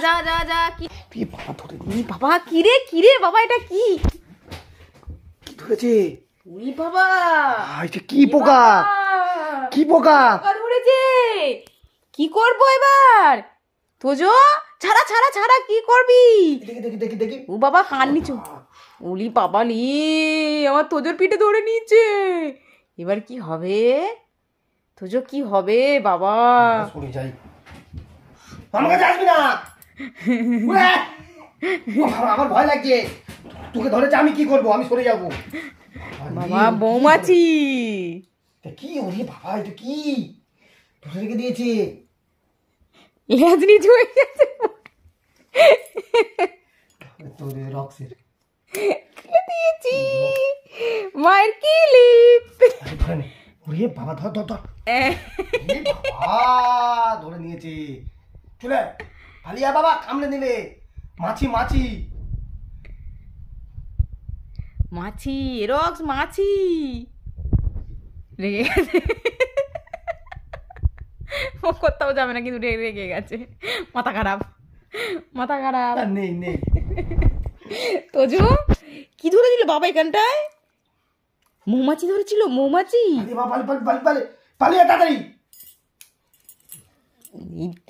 যা যা যা। কি বাবা ধরে নি বাবা, কিরে কিরে বাবা, এটা কি কি ধরেছে? উই বাবা, এটা কি পোকা? কি পোকা ধরেছে? কি করবো এবার? তোজো ছাড়া ছাড়া ছাড়া, কি করবি? দেখি দেখি দেখি দেখি। ও বাবা কান নিচু। উলি বাবা লি, আমার তোজোর পিঠে ধরে নিয়েছে। এবার কি হবে? তোজো কি হবে বাবা? সরে যাই, আমার কাছে আসবি না। আমার ভয় লাগছে, তোকে ধরেছে, আমি কি করবো? আমি সরে যাবো। বাবা বৌমাছি কি? ওরে বাবা, এটা কি ধরে রেখে দিয়েছে? লেজ নিচু হয়ে গেছে তোরে রক্সের দিয়েছি মায়ের ক্লিপ। ওরে বাবা, ধর ধর ধর। বাবা ধরে নিয়েছে, চলে পালিয়া বাবা, কামড়ে দিলে। মাছি মাছি মাছি, রক্স মাছি। রেগে গেছে, ও কোথাও যাবে না, কিন্তু রেগে গেছে। মাথা খারাপ, মাথা খারাপ। নেই নেই। তোজো কি ধরেছিল বাবা এখানটায়? মৌমাছি ধরেছিল, মৌমাছি।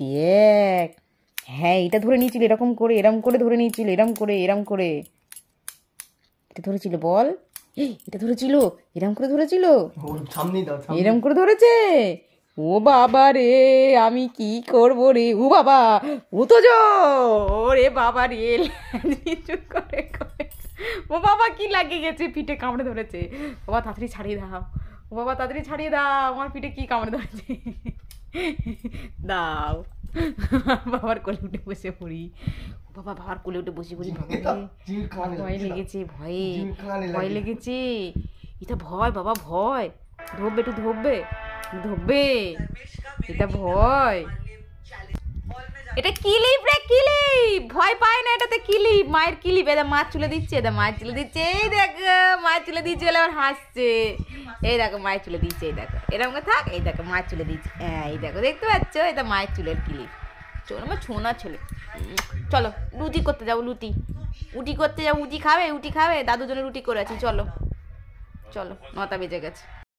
দেখ, হ্যাঁ এটা ধরে নিয়েছিল, এরকম করে এরম করে ধরে নিয়েছিল, এরম করে এরম করে। এটা ধরেছিল বল, এটা ধরেছিল, এরম করে ধরেছিল, এরম করে ধরেছে। ও বাবা রে, আমি কি করব রে? ও বাবা, ও তো রে বাবা রে, করে করে। ও বাবা কি লাগিয়ে গেছে, পিঠে কামড়ে ধরেছে। বাবা তাড়াতাড়ি ছাড়িয়ে দাও, ও বাবা তাড়াতাড়ি ছাড়িয়ে দাও, আমার পিঠে কি কামড়ে ধরেছে। দাও, বাবার কোলে উঠে বসে পড়ি। বাবা বাবার কোলে উঠে বসে পড়ি। ভয় লেগেছে, ভয়ে ভয় লেগেছে। এটা ভয় বাবা, ভয়। ধরবে, একটু ধরবে, ধরবে। এটা ভয়, এটা কিলিপ রে, কিলিপ। ভয় পায় না এটাতে, কিলিপ, মায়ের কিলিপ। এটা মাছ চুলে দিচ্ছে, এটা মাছ চুলে দিচ্ছে। এই দেখ মাছ চুলে দিচ্ছে বলে আবার হাসছে। এই দেখো মায়ের চুলে দিচ্ছে, এই দেখো এরকম করে থাক। এই দেখো মাছ চুলে দিচ্ছে, হ্যাঁ এই দেখো, দেখতে পাচ্ছ? এটা মায়ের চুলের কিলিপ। চলো আমার ছোনা ছেলে, চলো রুটি করতে যাবো। রুটি করতে যাবো, উটি খাবে, উটি খাবে। দাদুর জন্য রুটি করে আছি, চলো চলো, 9টা বেজে গেছে।